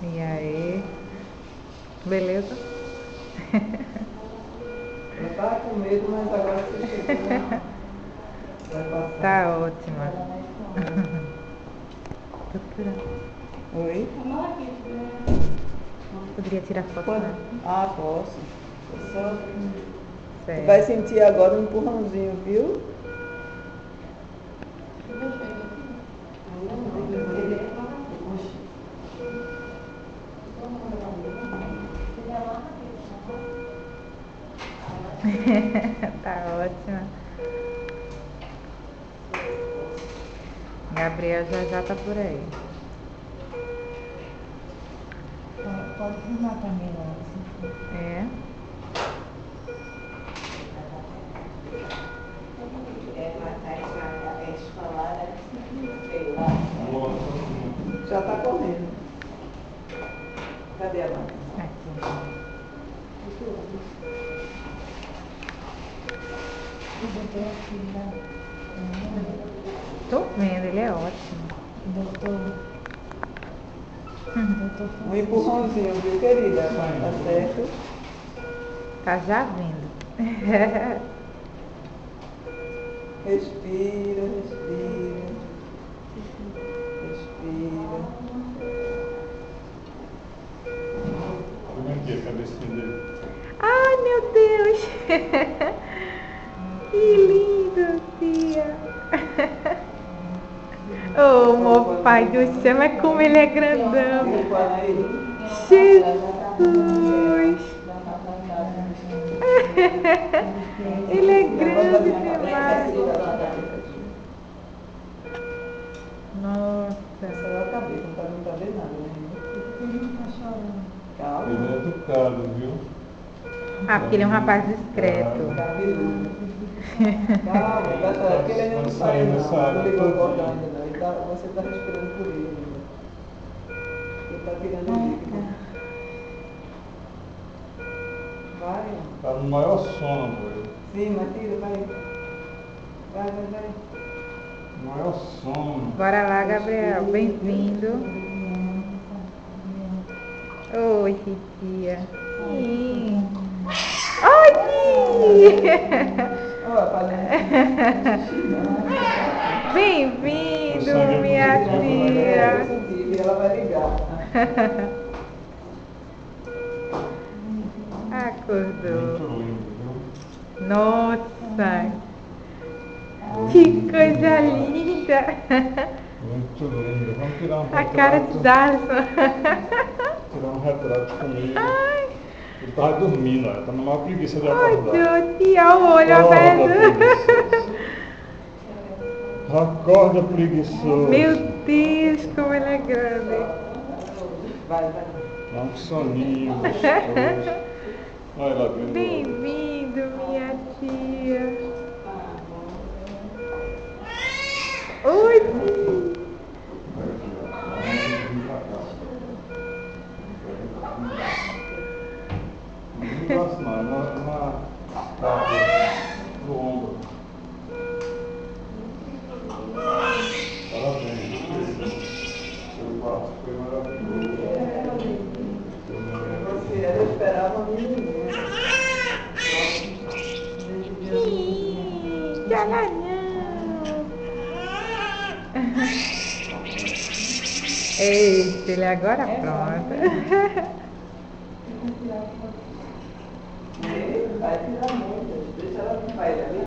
E aí? Beleza? Eu tava com medo, mas agora você chegou, né? Vai passar. Tá ótima. Doutora, Oi? poderia tirar foto, Quando? né? Ah, posso. É só... Você Certo. vai sentir agora um empurrãozinho, viu? Tá ótima. Gabriel já tá por aí. Pode filmar também, ó. É? Já tá correndo. Cadê a máquina? Aqui. O doutor aqui, né? Tô vendo, ele é ótimo. Doutor. Doutor Um empurrãozinho, viu, querida? Tá certo? Tá já vindo. Respira, respira. Respira. Como é que é a cabecinha dele? Ai, meu Deus! Que lindo, tia! Oh, meu pai do céu, mas como ele é grandão! Jesus! Ele é grande demais! Nossa! Essa é a cabeça, não tá vendo nada, né? Ele não tá chorando. Calma. Ele é educado, viu? Ah, porque ele é um rapaz discreto. Cabeludo. Calma, porque ele ainda não saiu, não ligou o cordão ainda não. Você tá respirando por ele ainda. Ele tá tirando o líquido. Vai. Tá no maior sono, amor. Sim, Matilda, vai. Vai. No maior sono. Bora lá, Gabriel. Bem-vindo. Oi, titia. Sim. Oi, tia! Ó, fazendo xixi, não. Bem-vindo, minha Eu tia. senti que ela vai ligar. Acordou. Muito lindo, viu? Nossa, que coisa linda. Muito lindo. Vamos tirar um A cara retrato. de Darson. Tirar um retrato comigo. Ai, Ele tava dormindo, ó. Tá numa preguiça de acordar. ai, tia, o olho aberto. preguiçoso. Acorda, preguiçoso. Meu Deus, como ele é grande. Vai. Dá um soninho gostoso. Olha lá, vindo. Bem-vindo, minha tia. Oi, tia. Não gosto não, é uma no ombro. Parabéns. Seu quarto foi maravilhoso. Você era esperar uma menininha. Ih, tchalanhão. Eita, ele agora pronto. Vai tirar muito. Deixa ela vai ali.